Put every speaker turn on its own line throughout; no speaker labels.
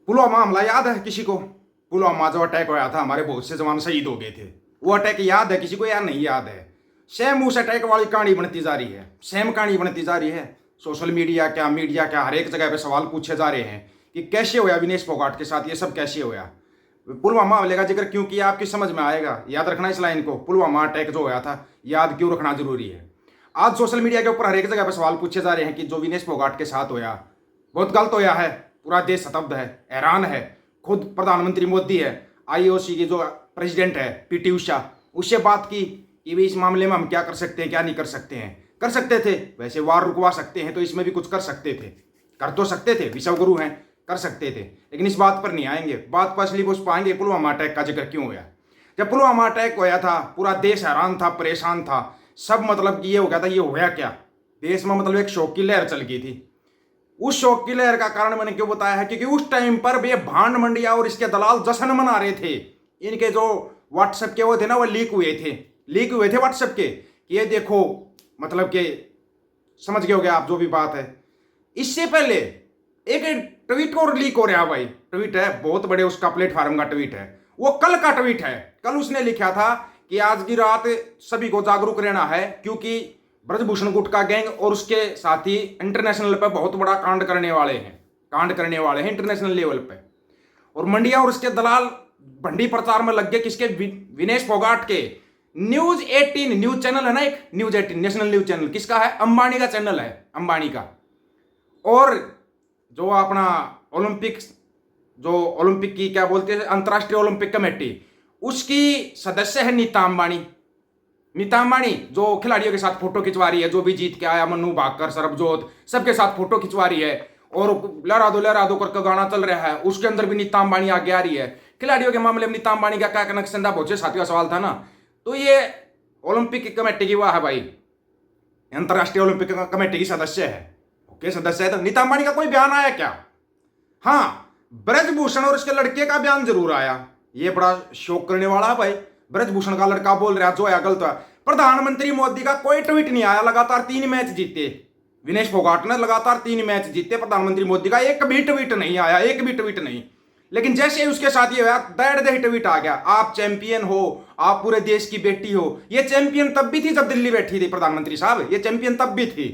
पुलवामा हमला याद है किसी को? पुलवामा जो अटैक हुआ था, हमारे बहुत से जवान शहीद हो गए थे। वो अटैक याद है किसी को या नहीं याद है? सेम उस अटैक वाली कहानी बनती जा रही है, सेम कहानी बनती जा रही है। सोशल मीडिया क्या, मीडिया क्या, हर एक जगह पे सवाल पूछे जा रहे हैं कि कैसे होया विनेश फोगाट के साथ, ये सब कैसे होया। पुलवामा हमले का जिक्र क्यों किया आपकी समझ में आएगा। याद रखना इस लाइन को, पुलवामा अटैक जो होया था याद क्यों रखना जरूरी है। आज सोशल मीडिया के ऊपर हर एक जगह पे सवाल पूछे जा रहे हैं कि जो विनेश फोगाट के साथ होया बहुत गलत होया है। पूरा देश स्तब्ध है, हैरान है। खुद प्रधानमंत्री मोदी है, आईओसी की जो प्रेसिडेंट है पीटी उषा, उससे बात की कि भी इस मामले में हम क्या कर सकते हैं, क्या नहीं कर सकते हैं। कर सकते थे, वैसे वार रुकवा सकते हैं तो इसमें भी कुछ कर सकते थे, कर तो सकते थे, विश्व गुरु हैं, कर सकते थे। लेकिन इस बात पर नहीं आएंगे, बात पर असली पूछ पाएंगे पुलवामा अटैक का जिक्र क्यों हुआ। जब पुलवामा अटैक होया था पूरा देश हैरान था, परेशान था। सब मतलब कि ये हो गया था, ये होया क्या। देश में मतलब एक शोक की लहर चल गई थी। उस शोक की लहर का कारण मैंने क्यों बताया है, क्योंकि उस टाइम पर ये भांड मंडिया और इसके दलाल जश्न मना रहे थे। इनके जो व्हाट्सएप के वो थे ना, वो लीक हुए थे व्हाट्सएप के। ये देखो मतलब कि समझ गए हो गया आप जो भी बात है। इससे पहले एक ट्वीट और लीक हो रहा भाई, ट्वीट है बहुत बड़े उसका प्लेटफॉर्म का ट्वीट है, वो कल का ट्वीट है। कल उसने लिखा था कि आज की रात सभी को जागरूक रहना है, क्योंकि ब्रजभूषण गुटका गैंग और उसके साथी इंटरनेशनल पे बहुत बड़ा कांड करने वाले हैं इंटरनेशनल लेवल पे। और मंडिया और उसके दलाल भंडी प्रचार में लग गए किसके, विनेश फोगाट के। न्यूज 18 न्यूज चैनल है ना, एक न्यूज 18 नेशनल न्यूज चैनल किसका है, अंबानी का चैनल है, अंबानी का। और जो अपना ओलंपिक की क्या बोलते हैं, अंतर्राष्ट्रीय ओलंपिक कमेटी, उसकी सदस्य है नीता अंबानी जो खिलाड़ियों के साथ फोटो खिंचवा रही है, जो भी जीत के आया, मन्नू भाकर, सरबजोत, सबके साथ फोटो खिंचवा रही है। और लहरा दो करके गाना चल रहा है, उसके अंदर भी नीता अंबानी आगे आ रही है। खिलाड़ियों के मामले में नीता अंबानी का क्या कनेक्शन था, बहुत से साथियों का सवाल था ना। तो ये ओलंपिक की कमेटी की वह है भाई, अंतर्राष्ट्रीय ओलंपिक कमेटी की सदस्य है। ओके, सदस्य है। तो नीता अंबानी का कोई बयान आया क्या? हाँ, ब्रजभूषण और उसके लड़के का बयान जरूर आया। ये बड़ा शौक करने वाला है भाई। ब्रजभूषण का लड़का बोल रहा जो है गलत है। प्रधानमंत्री मोदी का कोई ट्वीट नहीं आया। लगातार 3 मैच जीते विनेश फोगाट ने, लगातार 3 मैच जीते। प्रधानमंत्री मोदी का एक भी ट्वीट नहीं आया, एक भी ट्वीट नहीं। लेकिन जैसे ही उसके साथ ये हुआ, दैट दे ट्वीट आ गया, आप चैंपियन हो, आप पूरे देश की बेटी हो। ये चैंपियन तब भी थी जब दिल्ली बैठी थी प्रधानमंत्री साहब, ये चैंपियन तब भी थी।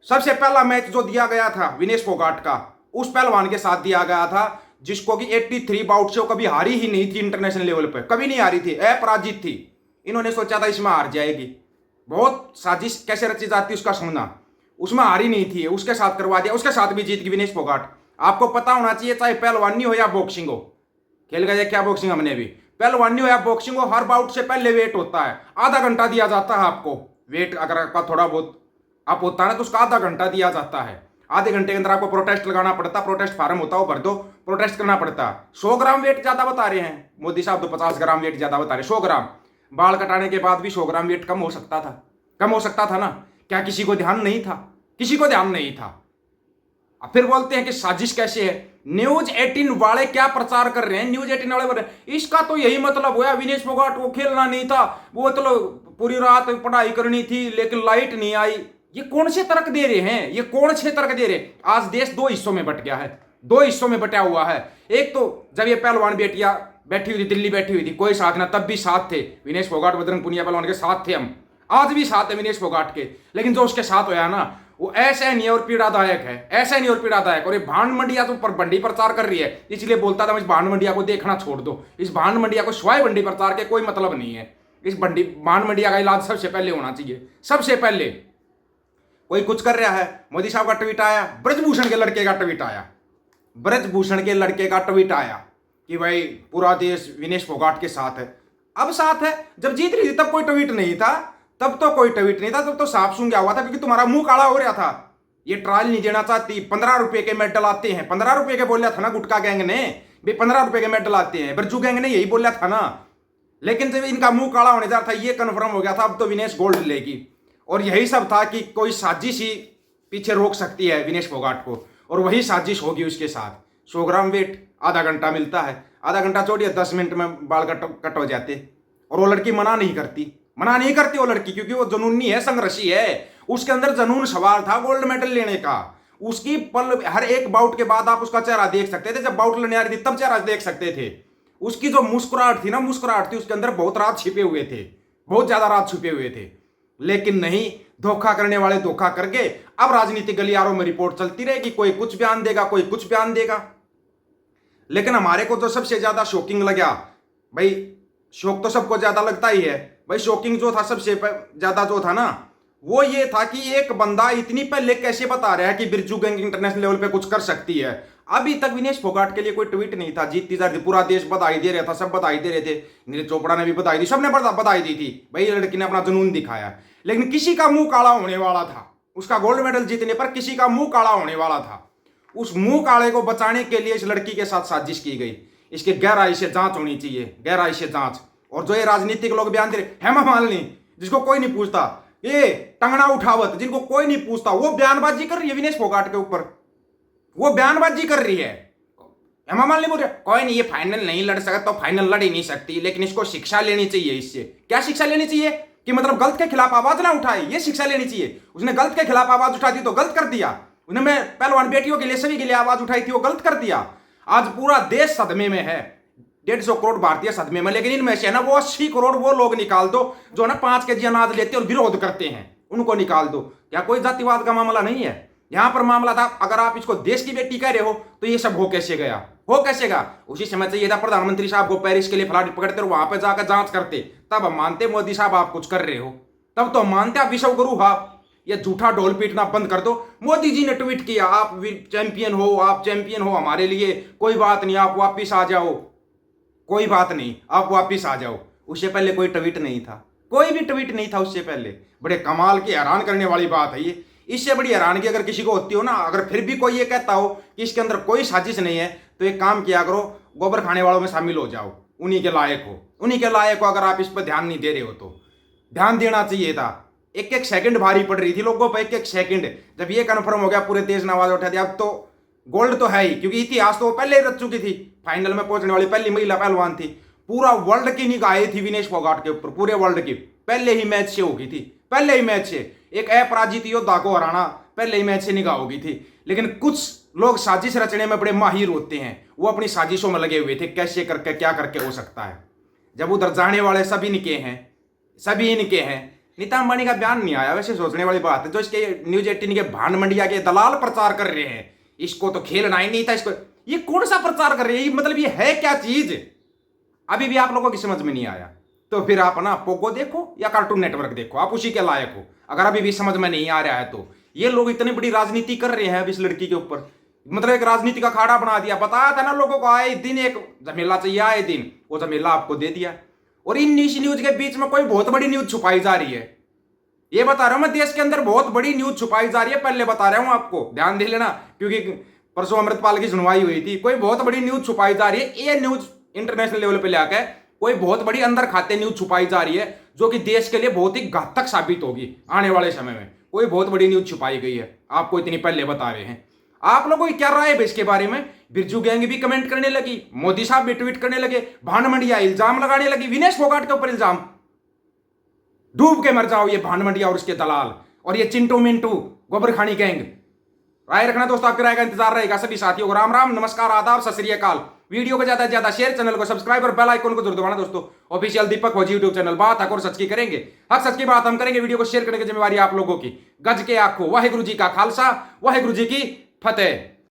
सबसे पहला मैच जो दिया गया था विनेश फोगाट का, उस पहलवान के साथ दिया गया था जिसको कि 83 बाउट से कभी हारी ही नहीं थी इंटरनेशनल लेवल पे, कभी नहीं हारी थी, अपराजित थी। इन्होंने सोचा था इसमें हार जाएगी, बहुत साजिश कैसे रची जाती उसका सुनना। उसमें हारी नहीं थी, उसके साथ करवा दिया, उसके साथ भी जीत गई विनेश फोगाट। आपको पता होना चाहिए, चाहे पहलवानी हो या बॉक्सिंग हो, खेल गए क्या बॉक्सिंग हमने भी, पहलवानी हो या बॉक्सिंग हो, हर बाउट से पहले वेट होता है, आधा घंटा दिया जाता है आपको। वेट अगर आपका थोड़ा बहुत आप होता है तो उसका आधा घंटा दिया जाता है। आधे घंटे के अंदर आपको प्रोटेस्ट लगाना पड़ता, प्रोटेस्ट फार्म होता है, वो भर दो, प्रोटेस्ट करना पड़ता। 100 ग्राम वेट ज्यादा बता रहे हैं मोदी साहब, तो 50 ग्राम वेट ज्यादा बता रहे, 100 ग्राम। बाल कटाने के बाद भी 100 ग्राम वेट कम हो सकता था ना। क्या किसी को ध्यान नहीं था? किसी को ध्यान नहीं था। अब फिर बोलते हैं कि साजिश कैसे है। न्यूज 18 वाले क्या प्रचार कर रहे हैं, न्यूज 18 वाले बोल रहे हैं इसका तो यही मतलब हुआ विनेश फोगाट को खेलना नहीं था, वो तो पूरी रात पढ़ाई करनी थी लेकिन लाइट नहीं आई। ये कौन से तर्क दे रहे हैं, ये कौन से तर्क दे रहे हैं। आज देश 2 हिस्सों में बट गया है, 2 हिस्सों में बटा हुआ है। एक तो जब ये पहलवान बेटियां बैठी हुई थी, दिल्ली बैठी हुई थी, कोई साथ ना, तब भी साथ थे विनेश फोगाट, बजरंग पुनिया पहलवान के साथ थे हम, आज भी साथ है विनेश फोगाट के। लेकिन जो उसके साथ होया ना, वो ऐसा नहीं और पीड़ादायक है, ऐसा नहीं और पीड़ादायक। और ये भांड मंडिया तो बंडी प्रचार कर रही है, इसलिए बोलता था इस भांड मंडिया को देखना छोड़ दो, इस भांड मंडिया को स्वाय बंडी प्रचार के कोई मतलब नहीं है। इस भांड मंडिया का इलाज सबसे पहले होना चाहिए, सबसे पहले। कोई कुछ कर रहा है, मोदी साहब का ट्वीट आया, ब्रजभूषण के लड़के का ट्वीट आया, ब्रजभूषण के लड़के का ट्वीट आया कि भाई पूरा देश विनेश फोगाट के साथ है। अब साथ है, जब जीत रही थी तब कोई ट्वीट नहीं था, तब तो साफ सुन गया हुआ था, क्योंकि तुम्हारा मुंह काला हो रहा था। ये ट्रायल नहीं देना चाहती, 15 रुपए के मेडल आते हैं, 15 रुपए के बोला था ना गुटका गैंग ने, भाई 15 रुपए के मेडल आते हैं, ब्रजू गैंग ने यही बोला था ना। लेकिन जब इनका मुंह काला होने जा रहा था, ये कन्फर्म हो गया था अब तो विनेश गोल्ड लेगी। और यही सब था कि कोई साजिश ही पीछे रोक सकती है विनेश फोगाट को, और वही साजिश होगी उसके साथ। 100 ग्राम वेट, आधा घंटा मिलता है, आधा घंटा छोड़िए 10 मिनट में बाल कट हो जाते। और वो लड़की मना नहीं करती वो लड़की, क्योंकि वो जुनूनी है, संघर्षी है, उसके अंदर जुनून सवार था गोल्ड मेडल लेने का। उसकी पल हर एक बाउट के बाद आप उसका चेहरा देख सकते थे। जब बाउट लड़ने आ रही थी तब चेहरा देख सकते थे। उसकी जो मुस्कुराहट थी ना, मुस्कुराहट थी, उसके अंदर बहुत राज छिपे हुए थे, बहुत ज्यादा राज छिपे हुए थे। लेकिन नहीं, धोखा करने वाले धोखा करके अब राजनीतिक गलियारों में रिपोर्ट चलती रहेगी, कोई कुछ बयान देगा, कोई कुछ बयान देगा। लेकिन हमारे को तो सबसे ज्यादा शॉकिंग लगा भाई, शौक तो सबको ज्यादा लगता ही है भाई, शॉकिंग जो था सबसे ज्यादा जो था ना, वो ये था कि एक बंदा इतनी पहले कैसे बता रहा है कि बिरजू गैंग इंटरनेशनल लेवल पे कुछ कर सकती है। अभी तक विनेश फोगाट के लिए कोई ट्वीट नहीं था, जीतती जा रही थी, पूरा देश बधाई दे रहा था, सब बधाई दे रहे थे, नीरज चोपड़ा ने भी बधाई दी, सबने बधाई दी थी भाई, लड़की ने अपना जुनून दिखाया। लेकिन किसी का मुंह काला होने वाला था, उसका गोल्ड मेडल जीतने पर किसी का मुंह काला होने वाला था। उस मुंह काले को बचाने के लिए इस लड़की के साथ साजिश की गई। इसकी गहराई से जांच होनी चाहिए, गहराई से जांच। और जो ये राजनीतिक लोग बयान दे रहे, हेमा मालिनी जिसको कोई नहीं पूछता, ये टंगना उठावत जिनको कोई नहीं पूछता, वो बयानबाजी कर रही है विनेश फोगाट के ऊपर, वो बयानबाजी कर रही है। हेमा मालिनी बोल रहे कोई नहीं, ये फाइनल नहीं लड़ सकता तो फाइनल लड़ ही नहीं सकती, लेकिन इसको शिक्षा लेनी चाहिए। इससे क्या शिक्षा लेनी चाहिए कि मतलब गलत के खिलाफ आवाज ना उठाए, ये शिक्षा लेनी चाहिए। उसने गलत के खिलाफ आवाज उठा दी तो गलत कर दिया। उसने मैं पहलवान बेटियों के लिए, सभी के लिए आवाज उठाई थी, वो गलत कर दिया। आज पूरा देश सदमे में है, 150 करोड़ भारतीय सदमे में। लेकिन इनमें से ना वो 80 करोड़ वो लोग निकाल दो जो ना 5 केजी अनाज लेते और विरोध करते हैं, उनको निकाल दो। क्या कोई जातिवाद का मामला नहीं है यहां पर? मामला था, अगर आप इसको देश की बेटी कह रहे हो तो ये सब हो कैसे गया, हो कैसे गया? उसी समय चाहिए था प्रधानमंत्री साहब को पेरिस के लिए फ्लाइट पकड़ते और वहां पर जाकर जांच करते, तब हम मानते मोदी साहब आप कुछ कर रहे हो, तब तो हम मानते आप विश्व गुरु आप। ये झूठा ढोल पीटना बंद कर दो। मोदी जी ने ट्वीट किया, आप चैंपियन हो, आप चैंपियन हो हमारे लिए, कोई बात नहीं, आप वापिस आ जाओ, कोई बात नहीं, आप वापिस आ जाओ। उससे पहले कोई ट्वीट नहीं था, कोई भी ट्वीट नहीं था उससे पहले। बड़े कमाल की, हैरान करने वाली बात है ये। इससे बड़ी हैरानगी अगर किसी को होती हो ना, अगर फिर भी कोई ये कहता हो कि इसके अंदर कोई साजिश नहीं है, तो एक काम किया करो, गोबर खाने वालों में शामिल हो जाओ, उन्हीं के लायक हो, उन्हीं के लायक हो। अगर आप इस पर ध्यान नहीं दे रहे हो तो ध्यान देना चाहिए था। एक एक सेकंड भारी पड़ रही थी लोगों पर, एक एक सेकंड। जब ये कन्फर्म हो गया, पूरे देश ने आवाज उठा दी, अब तो गोल्ड तो है ही, क्योंकि इतिहास तो पहले ही रच चुकी थी। फाइनल में पहुंचने वाली पहली महिला पहलवान थी। पूरा वर्ल्ड की निगाहें थी विनेश फोगाट के ऊपर, पूरे वर्ल्ड की। पहले ही मैच से होगी थी, पहले ही मैच से एक अपराजित योद्धा को हराना पहले ही मैच से निगाह होगी थी। लेकिन कुछ लोग साजिश रचने में बड़े माहिर होते हैं, वो अपनी साजिशों में लगे हुए थे, कैसे करके क्या करके हो सकता है। जब उधर जाने वाले सभी इनके हैं, सभी इनके हैं। नीता अंबानी का बयान नहीं आया, वैसे सोचने वाली बात है। जो इसके न्यूज 18 के भांड मंडिया के दलाल प्रचार कर रहे हैं, इसको तो खेलना ही नहीं था, इसको ये कौन सा प्रचार कर रहे हैं, मतलब ये है क्या चीज, अभी भी आप लोगों की समझ में नहीं आया। तो फिर आप ना पोगो देखो या कार्टून नेटवर्क देखो, आप उसी के लायक हो। अगर अभी भी समझ में नहीं आ रहा है तो ये लोग इतनी बड़ी राजनीति कर रहे हैं अब इस लड़की के ऊपर, मतलब एक राजनीति का खाड़ा बना दिया। बताया था ना लोगों को, आए दिन एक झमेला चाहिए, आए दिन वो झमेला आपको दे दिया। और इन निजी न्यूज के बीच में कोई बहुत बड़ी न्यूज छुपाई जा रही है, ये बता रहा हूं मैं, देश के अंदर बहुत बड़ी न्यूज छुपाई जा रही है, पहले बता रहा हूं आपको, ध्यान दे लेना। क्योंकि परसों अमृतपाल की सुनवाई हुई थी, कोई बहुत बड़ी न्यूज छुपाई जा रही है। ये न्यूज इंटरनेशनल लेवल पे लेकर कोई बहुत बड़ी अंदर खाते न्यूज छुपाई जा रही है, जो कि देश के लिए बहुत ही घातक साबित होगी आने वाले समय में। कोई बहुत बड़ी न्यूज छुपाई गई है, आपको इतनी पहले बता रहे हैं। आप लोगों की क्या राय है इसके बारे में? बिरजू गैंग भी कमेंट करने लगी, मोदी साहब भी ट्वीट करने लगे, भांड मंडिया इल्जाम लगाने लगी, विनेश फोगाट के ऊपर इल्जाम। डूब के मर जाओ ये भांड मंडिया और उसके दलाल और ये चिंटू मिंटू गोबर खानी गैंग। राय रखना दोस्तों, आपकी राय का इंतजार रहेगा। सभी साथियों को राम राम, नमस्कार, आदाब, सत श्री अकाल। वीडियो को ज्यादा से ज्यादा शेयर, चैनल को सब्सक्राइब और बेल आइकन को जरूर दबाना दोस्तों। ऑफिशियल दीपक फौजी यूट्यूब चैनल, बात हक और सच की करेंगे, हक सच की बात हम करेंगे। वीडियो को शेयर करने की जिम्मेवारी आप लोगों की। गज के आखो, वाहिगुरु जी का खालसा, वाहिगुरु जी की फतेह।